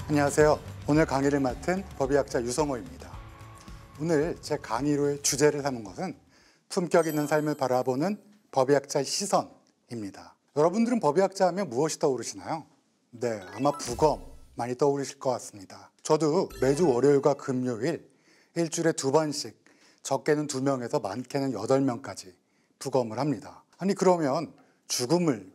안녕하세요. 오늘 강의를 맡은 법의학자 유성호입니다. 오늘 제 강의로의 주제를 삼은 것은 품격 있는 삶을 바라보는 법의학자의 시선입니다. 여러분들은 법의학자 하면 무엇이 떠오르시나요? 네, 아마 부검 많이 떠오르실 것 같습니다. 저도 매주 월요일과 금요일 일주일에 2번씩 적게는 2명에서 많게는 8명까지 부검을 합니다. 아니 그러면 죽음을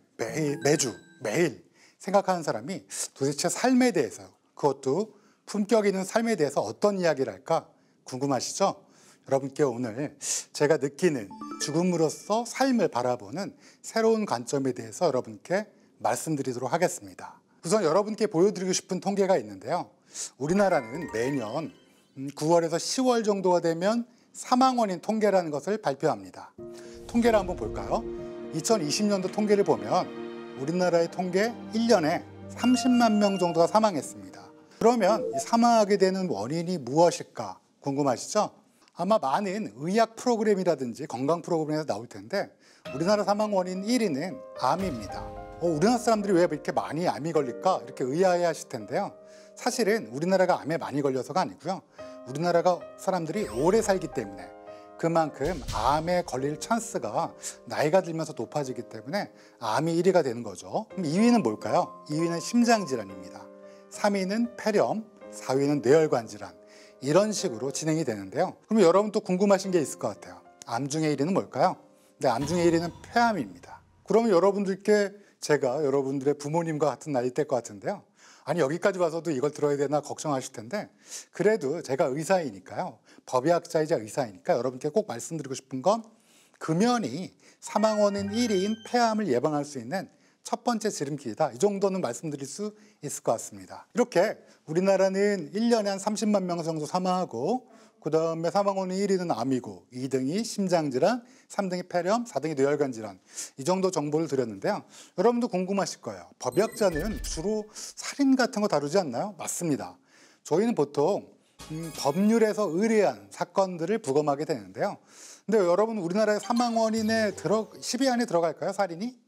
매일 생각하는 사람이 도대체 삶에 대해서, 그것도 품격 있는 삶에 대해서 어떤 이야기를 할까 궁금하시죠? 여러분께 오늘 제가 느끼는 죽음으로써 삶을 바라보는 새로운 관점에 대해서 여러분께 말씀드리도록 하겠습니다. 우선 여러분께 보여드리고 싶은 통계가 있는데요. 우리나라는 매년 9월에서 10월 정도가 되면 사망원인 통계라는 것을 발표합니다. 통계를 한번 볼까요? 2020년도 통계를 보면 우리나라의 통계 1년에 30만 명 정도가 사망했습니다. 그러면 이 사망하게 되는 원인이 무엇일까 궁금하시죠? 아마 많은 의학 프로그램이라든지 건강 프로그램에서 나올 텐데 우리나라 사망 원인 1위는 암입니다. 우리나라 사람들이 왜 이렇게 많이 암이 걸릴까? 이렇게 의아해 하실 텐데요. 사실은 우리나라가 암에 많이 걸려서가 아니고요. 우리나라가 사람들이 오래 살기 때문에 그만큼 암에 걸릴 찬스가 나이가 들면서 높아지기 때문에 암이 1위가 되는 거죠. 그럼 2위는 뭘까요? 2위는 심장질환입니다. 3위는 폐렴, 4위는 뇌혈관 질환. 이런 식으로 진행이 되는데요. 그럼 여러분 또 궁금하신 게 있을 것 같아요. 암 중에 1위는 뭘까요? 네, 암 중에 1위는 폐암입니다. 그러면 여러분들께 제가 여러분들의 부모님과 같은 나이 될 것 같은데요. 아니 여기까지 와서도 이걸 들어야 되나 걱정하실 텐데 그래도 제가 의사이니까요. 법의학자이자 의사이니까 여러분께 꼭 말씀드리고 싶은 건 금연이 사망 원인 1위인 폐암을 예방할 수 있는 첫 번째 지름길이다. 이 정도는 말씀드릴 수 있을 것 같습니다. 이렇게 우리나라는 1년에 한 30만 명 정도 사망하고 그 다음에 사망 원인 1위는 암이고 2등이 심장질환, 3등이 폐렴, 4등이 뇌혈관 질환. 이 정도 정보를 드렸는데요. 여러분도 궁금하실 거예요. 법의학자는 주로 살인 같은 거 다루지 않나요? 맞습니다. 저희는 보통 법률에서 의뢰한 사건들을 부검하게 되는데요. 근데 여러분 우리나라의 사망 원인에 10위 안에 들어갈까요? 살인이?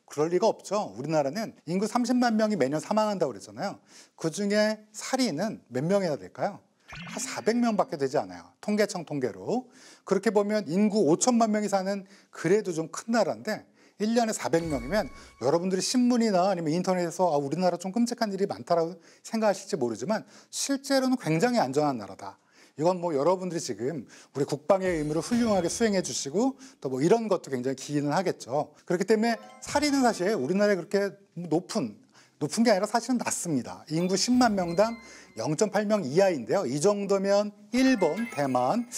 그럴 리가 없죠. 우리나라는 인구 30만 명이 매년 사망한다고 그랬잖아요. 그중에 살인은 몇 명이나 될까요? 한 400명밖에 되지 않아요. 통계청 통계로. 그렇게 보면 인구 5천만 명이 사는 그래도 좀 큰 나라인데 1년에 400명이면 여러분들이 신문이나 아니면 인터넷에서 우리나라 좀 끔찍한 일이 많다라고 생각하실지 모르지만 실제로는 굉장히 안전한 나라다. 이건 뭐 여러분들이 지금 우리 국방의 의무를 훌륭하게 수행해 주시고 또 뭐 이런 것도 굉장히 기인을 하겠죠. 그렇기 때문에 살인은 사실 우리나라에 그렇게 높은 게 아니라 사실은 낮습니다. 인구 10만 명당 0.8명 이하인데요. 이 정도면 일본, 대만,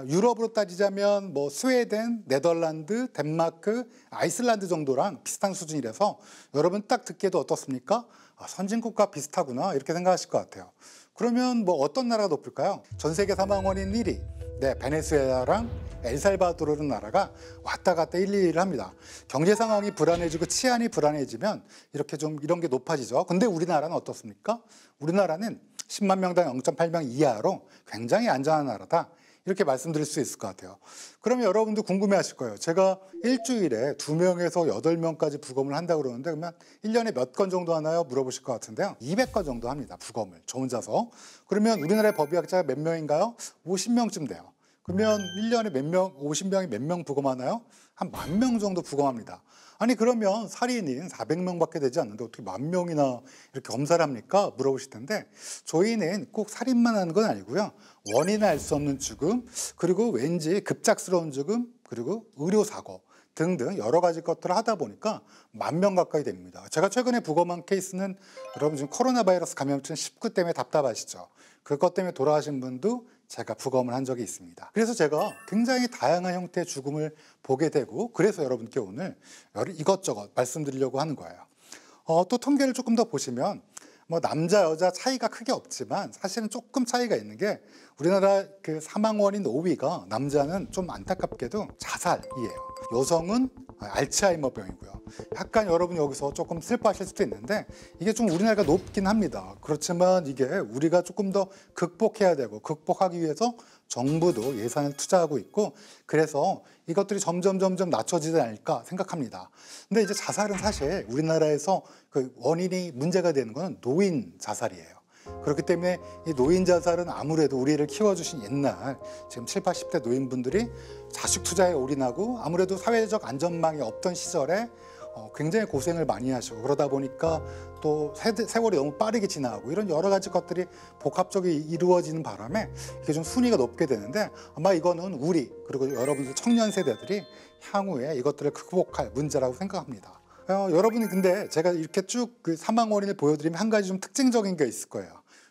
유럽으로 따지자면 뭐 스웨덴, 네덜란드, 덴마크, 아이슬란드 정도랑 비슷한 수준이라서 여러분 딱 듣기에도 어떻습니까? 선진국과 비슷하구나 이렇게 생각하실 것 같아요. 그러면 뭐 어떤 나라가 높을까요? 전 세계 사망 원인 1위. 네, 베네수엘라랑 엘살바도르라는 나라가 왔다 갔다 1, 2위를 합니다. 경제 상황이 불안해지고 치안이 불안해지면 이렇게 좀 이런 게 높아지죠. 근데 우리나라는 어떻습니까? 우리나라는 10만 명당 0.8명 이하로 굉장히 안전한 나라다. 이렇게 말씀드릴 수 있을 것 같아요. 그러면 여러분도 궁금해하실 거예요. 제가 일주일에 2명에서 8명까지 부검을 한다고 그러는데 그러면 1년에 몇 건 정도 하나요? 물어보실 것 같은데요. 200건 정도 합니다. 부검을. 저 혼자서. 그러면 우리나라의 법의학자가 몇 명인가요? 50명쯤 돼요. 그러면 1년에 몇 명, 50명이 몇 명 부검하나요? 한 10,000명 정도 부검합니다. 아니 그러면 살인인 400명밖에 되지 않는데 어떻게 10,000명이나 이렇게 검사를 합니까? 물어보실 텐데 저희는 꼭 살인만 하는 건 아니고요. 원인을 알 수 없는 죽음, 그리고 왠지 급작스러운 죽음, 그리고 의료사고 등등 여러 가지 것들을 하다 보니까 10,000명 가까이 됩니다. 제가 최근에 부검한 케이스는 여러분 지금 코로나 바이러스 감염증 19 때문에 답답하시죠. 그것 때문에 돌아가신 분도 제가 부검을 한 적이 있습니다. 그래서 제가 굉장히 다양한 형태의 죽음을 보게 되고 그래서 여러분께 오늘 이것저것 말씀드리려고 하는 거예요. 또 통계를 조금 더 보시면 뭐 남자 여자 차이가 크게 없지만 사실은 조금 차이가 있는 게 우리나라 그 사망 원인 5위가 남자는 좀 안타깝게도 자살이에요. 여성은 알츠하이머병이고요. 약간 여러분 여기서 조금 슬퍼하실 수도 있는데 이게 좀 우리나라가 높긴 합니다. 그렇지만 이게 우리가 조금 더 극복해야 되고 극복하기 위해서 정부도 예산을 투자하고 있고 그래서 이것들이 점점 낮춰지지 않을까 생각합니다. 근데 이제 자살은 사실 우리나라에서 그 원인이 문제가 되는 건 노인 자살이에요. 그렇기 때문에 이 노인 자살은 아무래도 우리를 키워주신 옛날 지금 70, 80대 노인분들이 자식 투자에 올인하고 아무래도 사회적 안전망이 없던 시절에 굉장히 고생을 많이 하시고 그러다 보니까 또 세월이 너무 빠르게 지나가고 이런 여러 가지 것들이 복합적으로 이루어지는 바람에 이게 좀 순위가 높게 되는데 아마 이거는 우리 그리고 여러분들 청년 세대들이 향후에 이것들을 극복할 문제라고 생각합니다. 여러분이 근데 제가 이렇게 쭉 그 사망 원인을 보여드리면 한 가지 좀 특징적인 게 있을 거예요.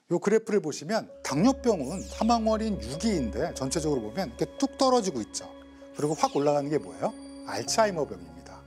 이 그래프를 보시면 당뇨병은 사망 원인 6위인데 전체적으로 보면 이렇게 뚝 떨어지고 있죠. 그리고 확 올라가는 게 뭐예요? 알츠하이머병입니다.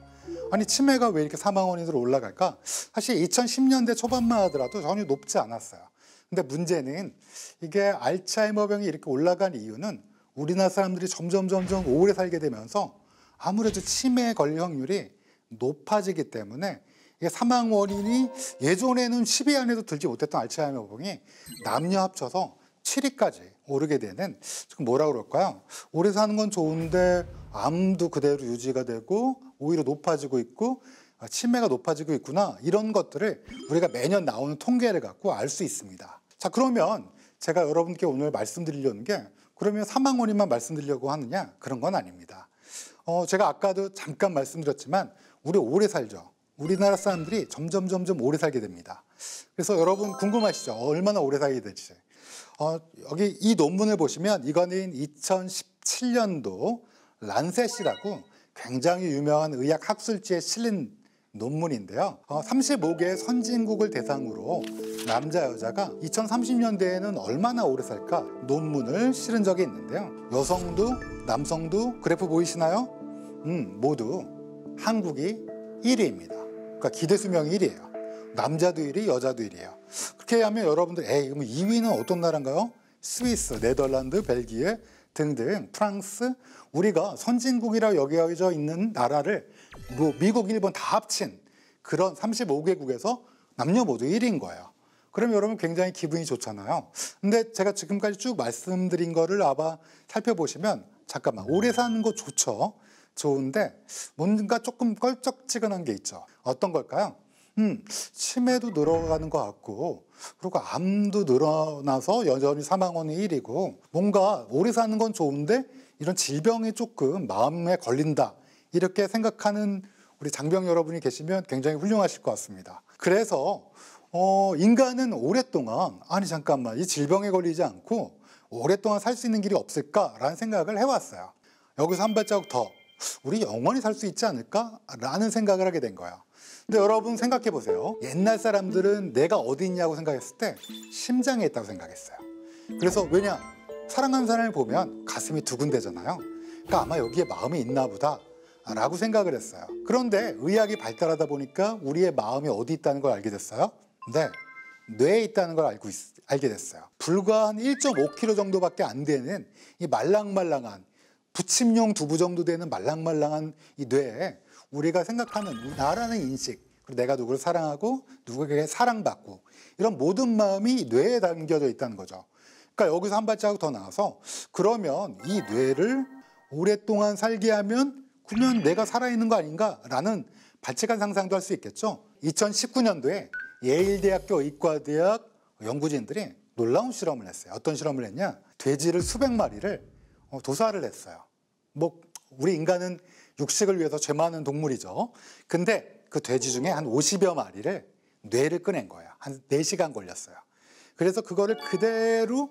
아니 치매가 왜 이렇게 사망 원인으로 올라갈까? 사실 2010년대 초반만 하더라도 전혀 높지 않았어요. 근데 문제는 이게 알츠하이머병이 이렇게 올라간 이유는 우리나라 사람들이 점점 오래 살게 되면서 아무래도 치매에 걸릴 확률이 높아지기 때문에 이게 사망 원인이 예전에는 10위 안에도 들지 못했던 알츠하이머병이 남녀 합쳐서 7위까지 오르게 되는 지금 뭐라 그럴까요? 오래 사는 건 좋은데 암도 그대로 유지가 되고 오히려 높아지고 있고 치매가 높아지고 있구나 이런 것들을 우리가 매년 나오는 통계를 갖고 알 수 있습니다. 자 그러면 제가 여러분께 오늘 말씀드리려는 게 그러면 사망 원인만 말씀드리려고 하느냐? 그런 건 아닙니다. 제가 아까도 잠깐 말씀드렸지만 우리 오래 살죠. 우리나라 사람들이 점점 오래 살게 됩니다. 그래서 여러분 궁금하시죠? 얼마나 오래 살게 될지. 여기 이 논문을 보시면 이거는 2017년도 란셋이라고 굉장히 유명한 의학 학술지에 실린 논문인데요. 35개의 선진국을 대상으로 남자 여자가 2030년대에는 얼마나 오래 살까 논문을 실은 적이 있는데요. 여성도 남성도 그래프 보이시나요? 모두 한국이 1위입니다. 그러니까 기대 수명이 1위예요. 남자도 1위, 여자도 1위예요. 그렇게 하면 여러분들 그럼 2위는 어떤 나라인가요? 스위스, 네덜란드, 벨기에 등등 프랑스 우리가 선진국이라 여겨져 있는 나라를 미국, 일본 다 합친 그런 35개국에서 남녀 모두 1위인 거예요. 그럼 여러분 굉장히 기분이 좋잖아요. 근데 제가 지금까지 쭉 말씀드린 거를 아마 살펴보시면 잠깐만 오래 사는 거 좋죠. 좋은데 뭔가 조금 껄쩍지근한 게 있죠. 어떤 걸까요? 치매도 늘어가는 것 같고 그리고 암도 늘어나서 여전히 사망 원인이 1위고 뭔가 오래 사는 건 좋은데 이런 질병이 조금 마음에 걸린다 이렇게 생각하는 우리 장병 여러분이 계시면 굉장히 훌륭하실 것 같습니다. 그래서 인간은 오랫동안 아니 잠깐만 이 질병에 걸리지 않고 오랫동안 살 수 있는 길이 없을까라는 생각을 해왔어요. 여기서 한 발자국 더 우리 영원히 살 수 있지 않을까라는 생각을 하게 된 거예요. 근데 여러분 생각해 보세요. 옛날 사람들은 내가 어디 있냐고 생각했을 때 심장에 있다고 생각했어요. 그래서 왜냐? 사랑하는 사람을 보면 가슴이 두근대잖아요. 그러니까 아마 여기에 마음이 있나 보다 라고 생각을 했어요. 그런데 의학이 발달하다 보니까 우리의 마음이 어디 있다는 걸 알게 됐어요. 네, 뇌에 있다는 걸 알게 됐어요. 불과 한 1.5kg 정도밖에 안 되는 이 말랑말랑한 부침용 두부 정도 되는 말랑말랑한 이 뇌에 우리가 생각하는 나라는 인식 그리고 내가 누구를 사랑하고 누구에게 사랑받고 이런 모든 마음이 뇌에 담겨져 있다는 거죠. 그러니까 여기서 한 발자국 더 나와서 그러면 이 뇌를 오랫동안 살게 하면 그러면 내가 살아있는 거 아닌가라는 발칙한 상상도 할 수 있겠죠. 2019년도에 예일대학교 의과대학 연구진들이 놀라운 실험을 했어요. 어떤 실험을 했냐? 돼지를 수백 마리를 도살을 했어요. 뭐 우리 인간은 육식을 위해서 죄 많은 동물이죠. 근데 그 돼지 중에 한 50여 마리를 뇌를 꺼낸 거예요. 한 4시간 걸렸어요. 그래서 그거를 그대로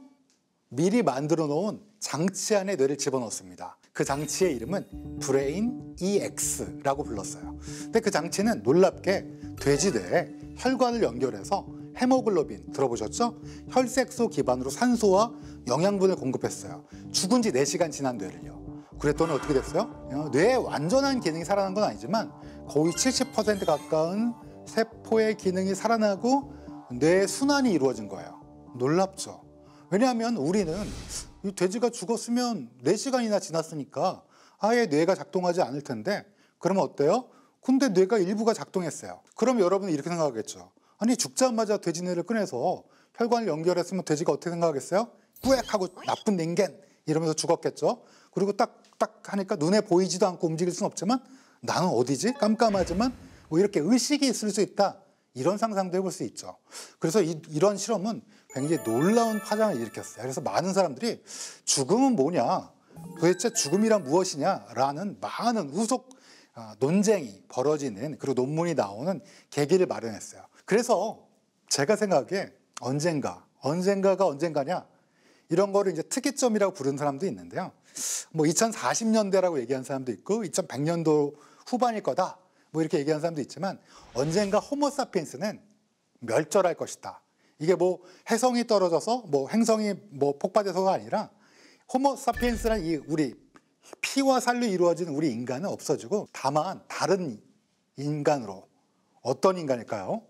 미리 만들어 놓은 장치 안에 뇌를 집어넣습니다. 그 장치의 이름은 브레인 EX라고 불렀어요. 근데 그 장치는 놀랍게 돼지 뇌에 혈관을 연결해서 헤모글로빈 들어보셨죠? 혈색소 기반으로 산소와 영양분을 공급했어요. 죽은 지 4시간 지난 뇌를요. 그랬더니 어떻게 됐어요? 뇌의 완전한 기능이 살아난 건 아니지만 거의 70% 가까운 세포의 기능이 살아나고 뇌의 순환이 이루어진 거예요. 놀랍죠? 왜냐하면 우리는 이 돼지가 죽었으면 4시간이나 지났으니까 아예 뇌가 작동하지 않을 텐데 그러면 어때요? 근데 뇌가 일부가 작동했어요. 그럼 여러분은 이렇게 생각하겠죠. 아니 죽자마자 돼지 뇌를 꺼내서 혈관을 연결했으면 돼지가 어떻게 생각하겠어요? 꾸액 하고 나쁜 닌겐 이러면서 죽었겠죠. 그리고 딱 하니까 눈에 보이지도 않고 움직일 수는 없지만 나는 어디지? 깜깜하지만 뭐 이렇게 의식이 있을 수 있다. 이런 상상도 해볼 수 있죠. 그래서 이런 실험은 굉장히 놀라운 파장을 일으켰어요. 그래서 많은 사람들이 죽음은 뭐냐? 도대체 죽음이란 무엇이냐? 라는 많은 후속 논쟁이 벌어지는 그리고 논문이 나오는 계기를 마련했어요. 그래서 제가 생각하기에 언젠가가 언젠가냐? 이런 거를 이제 특이점이라고 부르는 사람도 있는데요. 뭐 2040년대라고 얘기한 사람도 있고 2100년도 후반일 거다. 뭐 이렇게 얘기하는 사람도 있지만 언젠가 호모사피엔스는 멸절할 것이다. 이게 뭐 해성이 떨어져서 뭐 행성이 뭐 폭발해서가 아니라 호모사피엔스란 이 우리 피와 살로 이루어진 우리 인간은 없어지고 다만 다른 인간으로 어떤 인간일까요?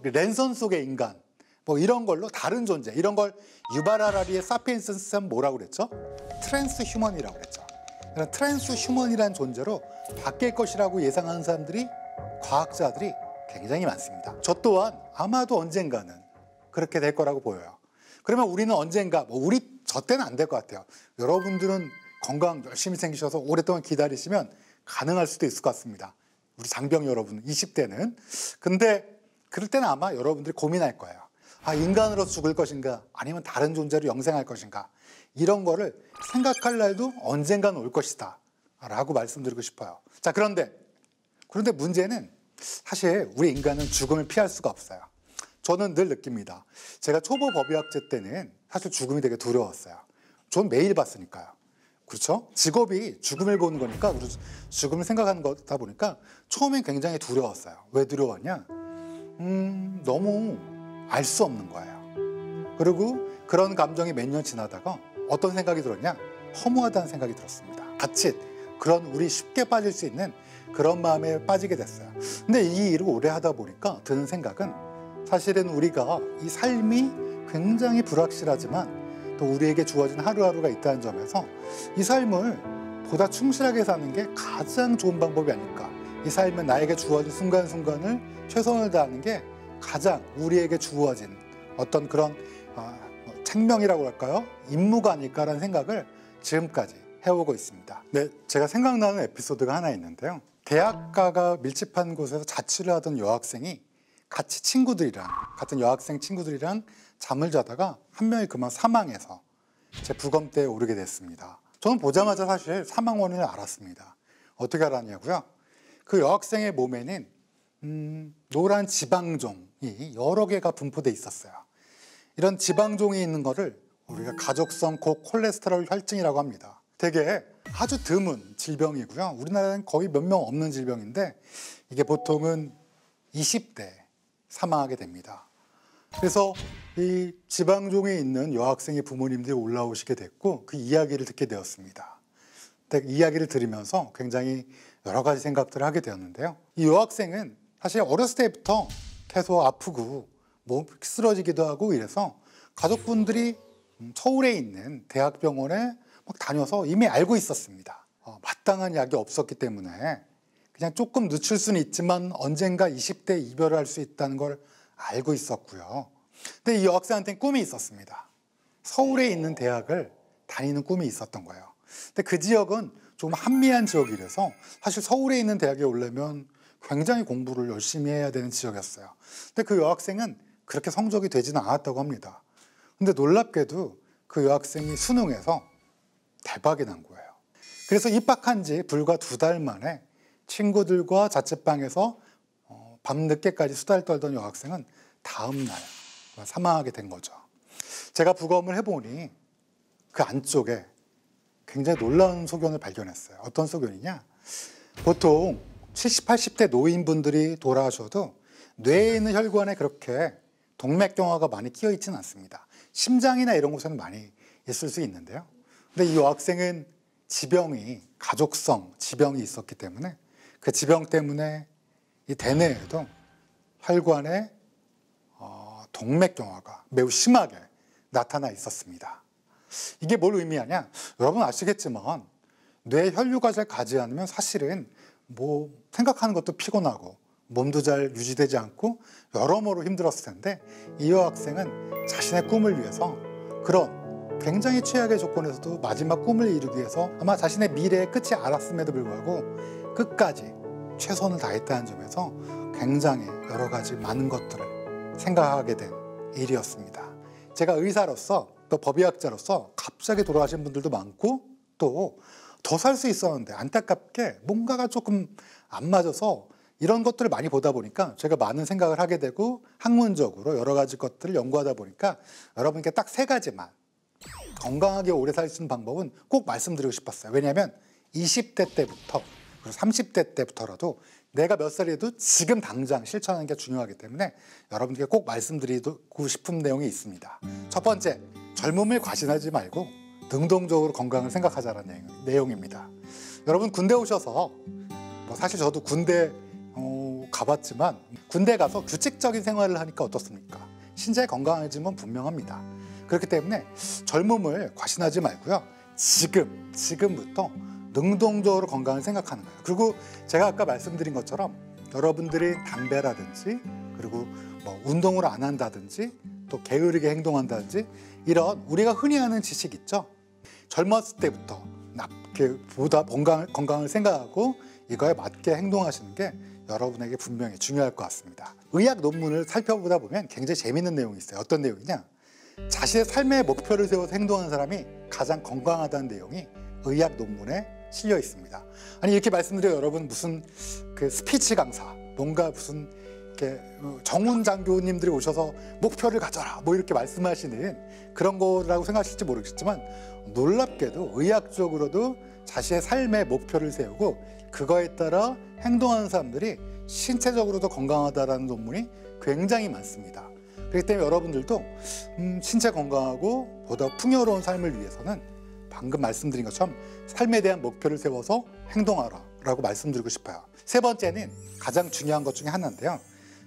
랜선 속의 인간 뭐 이런 걸로 다른 존재 이런 걸 유발 하라리의 사피엔스는 뭐라고 그랬죠? 트랜스 휴먼이라고 그랬죠. 트랜스 휴먼이라는 존재로 바뀔 것이라고 예상하는 사람들이 과학자들이 굉장히 많습니다. 저 또한 아마도 언젠가는 그렇게 될 거라고 보여요. 그러면 우리는 언젠가 저 때는 안 될 것 같아요. 여러분들은 건강 열심히 생기셔서 오랫동안 기다리시면 가능할 수도 있을 것 같습니다. 우리 장병 여러분 20대는. 근데 그럴 때는 아마 여러분들이 고민할 거예요. 인간으로 죽을 것인가 아니면 다른 존재로 영생할 것인가 이런 거를 생각할 날도 언젠가는 올 것이다 라고 말씀드리고 싶어요. 자, 그런데 문제는 사실 우리 인간은 죽음을 피할 수가 없어요. 저는 늘 느낍니다. 제가 초보 법의학제 때는 사실 죽음이 되게 두려웠어요. 전 매일 봤으니까요. 그렇죠? 직업이 죽음을 보는 거니까 죽음을 생각하는 거다 보니까 처음엔 굉장히 두려웠어요. 왜 두려웠냐? 너무 알 수 없는 거예요. 그리고 그런 감정이 몇 년 지나다가 어떤 생각이 들었냐? 허무하다는 생각이 들었습니다. 자칫 그런 우리 쉽게 빠질 수 있는 그런 마음에 빠지게 됐어요. 근데 이 일을 오래 하다 보니까 드는 생각은 사실은 우리가 이 삶이 굉장히 불확실하지만 또 우리에게 주어진 하루하루가 있다는 점에서 이 삶을 보다 충실하게 사는 게 가장 좋은 방법이 아닐까. 이 삶은 나에게 주어진 순간순간을 최선을 다하는 게 가장 우리에게 주어진 어떤 그런 책명이라고 할까요? 임무가 아닐까라는 생각을 지금까지 해오고 있습니다. 네, 제가 생각나는 에피소드가 하나 있는데요. 대학가가 밀집한 곳에서 자취를 하던 여학생이 같은 여학생 친구들이랑 잠을 자다가 한 명이 그만 사망해서 제 부검대에 오르게 됐습니다. 저는 보자마자 사실 사망 원인을 알았습니다. 어떻게 알았냐고요? 그 여학생의 몸에는 노란 지방종이 여러 개가 분포돼 있었어요. 이런 지방종이 있는 거를 우리가 가족성 고콜레스테롤 혈증이라고 합니다. 되게 아주 드문 질병이고요. 우리나라에는 거의 몇 명 없는 질병인데 이게 보통은 20대 사망하게 됩니다. 그래서 이 지방종이 있는 여학생의 부모님들이 올라오시게 됐고 그 이야기를 듣게 되었습니다. 이야기를 들으면서 굉장히 여러 가지 생각들을 하게 되었는데요. 이 여학생은 사실 어렸을 때부터 계속 아프고 쓰러지기도 하고 이래서 가족분들이 서울에 있는 대학병원에 막 다녀서 이미 알고 있었습니다. 마땅한 약이 없었기 때문에 그냥 조금 늦출 수는 있지만 언젠가 20대 이별을 할 수 있다는 걸 알고 있었고요. 근데 이 여학생한테는 꿈이 있었습니다. 서울에 있는 대학을 다니는 꿈이 있었던 거예요. 근데 그 지역은 좀 한미한 지역이라서 사실 서울에 있는 대학에 오려면 굉장히 공부를 열심히 해야 되는 지역이었어요. 근데 그 여학생은 그렇게 성적이 되지는 않았다고 합니다. 근데 놀랍게도 그 여학생이 수능에서 대박이 난 거예요. 그래서 입학한 지 불과 2달 만에 친구들과 자취방에서 밤늦게까지 수다를 떨던 여학생은 다음 날 사망하게 된 거죠. 제가 부검을 해보니 그 안쪽에 굉장히 놀라운 소견을 발견했어요. 어떤 소견이냐? 보통 70, 80대 노인분들이 돌아가셔도 뇌에 있는 혈관에 그렇게 동맥경화가 많이 끼어 있지는 않습니다. 심장이나 이런 곳에는 많이 있을 수 있는데요. 근데 이 여학생은 지병이 가족성 지병이 있었기 때문에 그 지병 때문에 이 대뇌에도 혈관에 동맥경화가 매우 심하게 나타나 있었습니다. 이게 뭘 의미하냐? 여러분 아시겠지만 뇌 혈류가 잘 가지 않으면 사실은 뭐 생각하는 것도 피곤하고 몸도 잘 유지되지 않고 여러모로 힘들었을 텐데 이 여학생은 자신의 꿈을 위해서 그런 굉장히 최악의 조건에서도 마지막 꿈을 이루기 위해서 아마 자신의 미래의 끝이 알았음에도 불구하고 끝까지 최선을 다했다는 점에서 굉장히 여러 가지 많은 것들을 생각하게 된 일이었습니다. 제가 의사로서 또 법의학자로서 갑자기 돌아가신 분들도 많고 또 더 살 수 있었는데 안타깝게 뭔가가 조금 안 맞아서 이런 것들을 많이 보다 보니까 제가 많은 생각을 하게 되고 학문적으로 여러 가지 것들을 연구하다 보니까 여러분께 딱 3가지만 건강하게 오래 살 수 있는 방법은 꼭 말씀드리고 싶었어요. 왜냐하면 20대 때부터 그리고 30대 때부터라도 내가 몇 살이라도 지금 당장 실천하는 게 중요하기 때문에 여러분께 꼭 말씀드리고 싶은 내용이 있습니다. 첫 번째, 젊음을 과신하지 말고 능동적으로 건강을 생각하자는 내용입니다. 여러분 군대 오셔서 뭐 사실 저도 군대 가봤지만 군대 가서 규칙적인 생활을 하니까 어떻습니까? 신체 건강해지면 분명합니다. 그렇기 때문에 젊음을 과신하지 말고요. 지금부터 능동적으로 건강을 생각하는 거예요. 그리고 제가 아까 말씀드린 것처럼 여러분들이 담배라든지 그리고 뭐 운동을 안 한다든지 또 게으르게 행동한다든지 이런 우리가 흔히 하는 지식 있죠. 젊었을 때부터 보다 건강을 생각하고 이거에 맞게 행동하시는 게 여러분에게 분명히 중요할 것 같습니다. 의학 논문을 살펴보다 보면 굉장히 재미있는 내용이 있어요. 어떤 내용이냐? 자신의 삶의 목표를 세워서 행동하는 사람이 가장 건강하다는 내용이 의학 논문에 실려 있습니다. 아니 이렇게 말씀드려 여러분 무슨 그 스피치 강사 뭔가 무슨 이렇게 정훈 장교님들이 오셔서 목표를 가져라 뭐 이렇게 말씀하시는 그런 거라고 생각하실지 모르겠지만 놀랍게도 의학적으로도 자신의 삶의 목표를 세우고 그거에 따라 행동하는 사람들이 신체적으로도 건강하다라는 논문이 굉장히 많습니다. 그렇기 때문에 여러분들도 신체 건강하고 보다 풍요로운 삶을 위해서는 방금 말씀드린 것처럼 삶에 대한 목표를 세워서 행동하라 라고 말씀드리고 싶어요. 3번째는 가장 중요한 것 중에 하나인데요.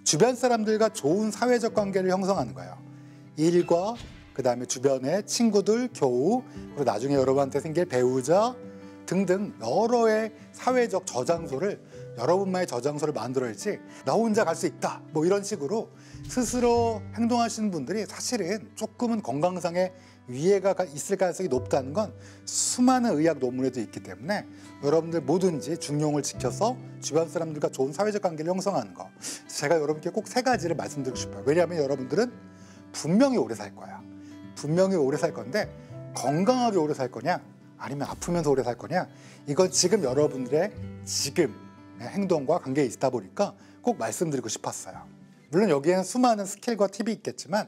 주변 사람들과 좋은 사회적 관계를 형성하는 거예요. 일과 그다음에 주변의 친구들, 교우, 그리고 나중에 여러분한테 생길 배우자 등등 여러의 사회적 저장소를 여러분만의 저장소를 만들어야지 나 혼자 갈 수 있다 뭐 이런 식으로 스스로 행동하시는 분들이 사실은 조금은 건강상의 위해가 있을 가능성이 높다는 건 수많은 의학 논문에도 있기 때문에 여러분들 뭐든지 중용을 지켜서 주변 사람들과 좋은 사회적 관계를 형성하는 거 제가 여러분께 꼭 3가지를 말씀드리고 싶어요. 왜냐하면 여러분들은 분명히 오래 살 거야. 분명히 오래 살 건데 건강하게 오래 살 거냐 아니면 아프면서 오래 살 거냐 이건 지금 여러분들의 지금 행동과 관계에 있다 보니까 꼭 말씀드리고 싶었어요. 물론 여기에는 수많은 스킬과 팁이 있겠지만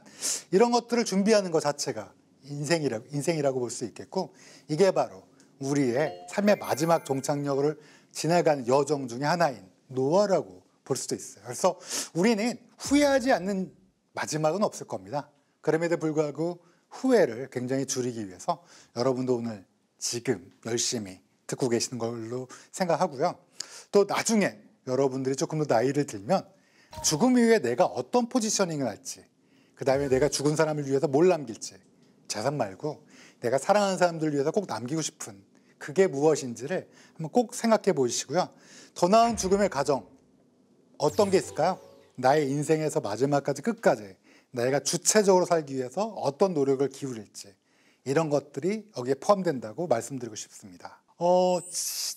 이런 것들을 준비하는 것 자체가 인생이라고 볼 수 있겠고 이게 바로 우리의 삶의 마지막 종착역을 지나가는 여정 중에 하나인 노화라고 볼 수도 있어요. 그래서 우리는 후회하지 않는 마지막은 없을 겁니다. 그럼에도 불구하고 후회를 굉장히 줄이기 위해서 여러분도 오늘 지금 열심히 듣고 계시는 걸로 생각하고요. 또 나중에 여러분들이 조금 더 나이를 들면 죽음 이후에 내가 어떤 포지셔닝을 할지 그 다음에 내가 죽은 사람을 위해서 뭘 남길지 재산 말고 내가 사랑하는 사람들을 위해서 꼭 남기고 싶은 그게 무엇인지를 한번 꼭 생각해 보시고요. 더 나은 죽음의 과정 어떤 게 있을까요? 나의 인생에서 마지막까지 끝까지 내가 주체적으로 살기 위해서 어떤 노력을 기울일지 이런 것들이 여기에 포함된다고 말씀드리고 싶습니다.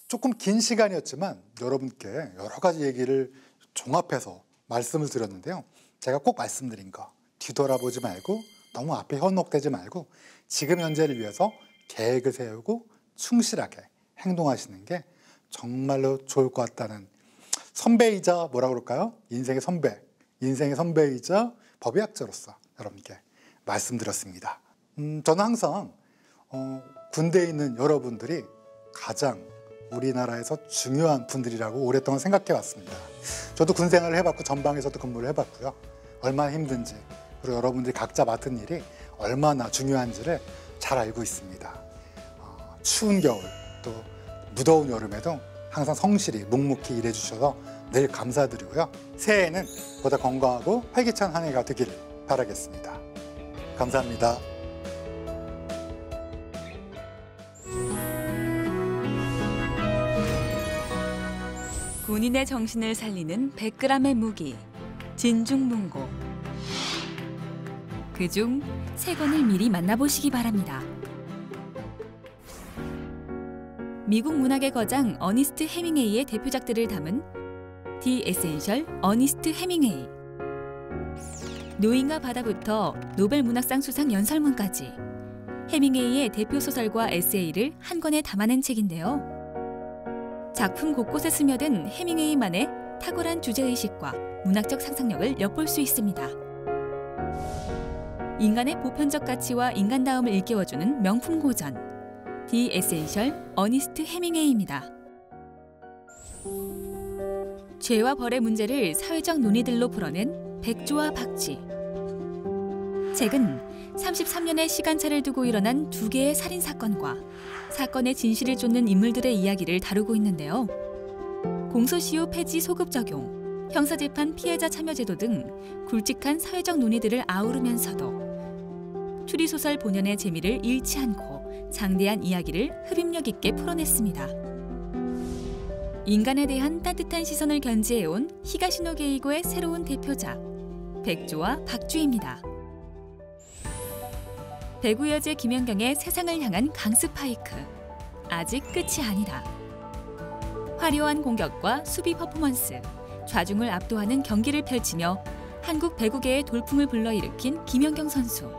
조금 긴 시간이었지만 여러분께 여러 가지 얘기를 종합해서 말씀을 드렸는데요. 제가 꼭 말씀드린 거 뒤돌아보지 말고 너무 앞에 현혹되지 말고 지금 현재를 위해서 계획을 세우고 충실하게 행동하시는 게 정말로 좋을 것 같다는 선배이자 뭐라 그럴까요? 인생의 선배이자 법의학자로서 여러분께 말씀드렸습니다. 저는 항상 군대에 있는 여러분들이 가장 우리나라에서 중요한 분들이라고 오랫동안 생각해 왔습니다. 저도 군 생활을 해봤고 전방에서도 근무를 해봤고요. 얼마나 힘든지, 그리고 여러분들이 각자 맡은 일이 얼마나 중요한지를 잘 알고 있습니다. 추운 겨울 또 무더운 여름에도 항상 성실히 묵묵히 일해 주셔서 늘 감사드리고요. 새해에는 보다 건강하고 활기찬 한 해가 되기를 바라겠습니다. 감사합니다. 군인의 정신을 살리는 100g의 무기, 진중문고. 그중 3권을 미리 만나보시기 바랍니다. 미국 문학의 거장 어니스트 해밍웨이의 대표작들을 담은 디 에센셜 어니스트 해밍웨이. 노인과 바다부터 노벨 문학상 수상 연설문까지 해밍웨이의 대표 소설과 에세이를 한 권에 담아낸 책인데요. 작품 곳곳에 스며든 해밍웨이만의 탁월한 주제의식과 문학적 상상력을 엿볼 수 있습니다. 인간의 보편적 가치와 인간다움을 일깨워주는 명품 고전, 디 에센셜 어니스트 해밍웨이입니다. 죄와 벌의 문제를 사회적 논의들로 풀어낸 백조와 박쥐. 책은 33년의 시간차를 두고 일어난 2개의 살인사건과 사건의 진실을 쫓는 인물들의 이야기를 다루고 있는데요. 공소시효 폐지 소급 적용, 형사재판 피해자 참여제도 등 굵직한 사회적 논의들을 아우르면서도 추리소설 본연의 재미를 잃지 않고 장대한 이야기를 흡입력 있게 풀어냈습니다. 인간에 대한 따뜻한 시선을 견지해온 히가시노 게이고의 새로운 대표작, 백조와 박쥐입니다. 배구 여제 김연경의 세상을 향한 강스파이크, 아직 끝이 아니다. 화려한 공격과 수비 퍼포먼스, 좌중을 압도하는 경기를 펼치며 한국 배구계의 돌풍을 불러일으킨 김연경 선수.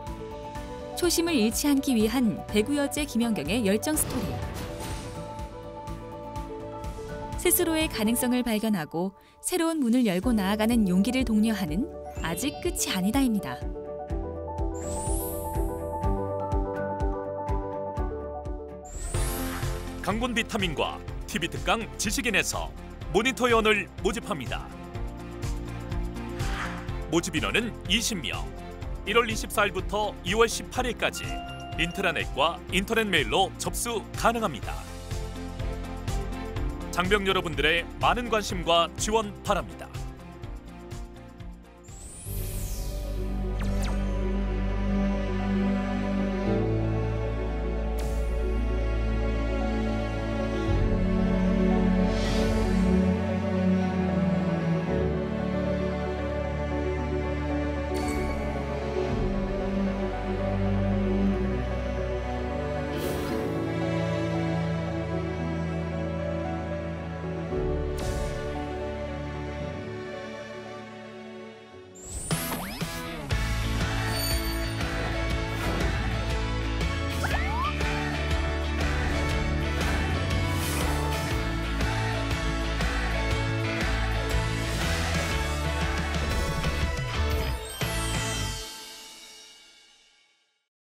초심을 잃지 않기 위한 배구 여제 김연경의 열정 스토리. 스스로의 가능성을 발견하고 새로운 문을 열고 나아가는 용기를 독려하는 아직 끝이 아니다입니다. 강본 비타민과 TV 특강 지식인에서 모니터 회원을 모집합니다. 모집 인원은 20명. 1월 24일부터 2월 18일까지 인트라넷과 인터넷 메일로 접수 가능합니다. 장병 여러분들의 많은 관심과 지원 바랍니다.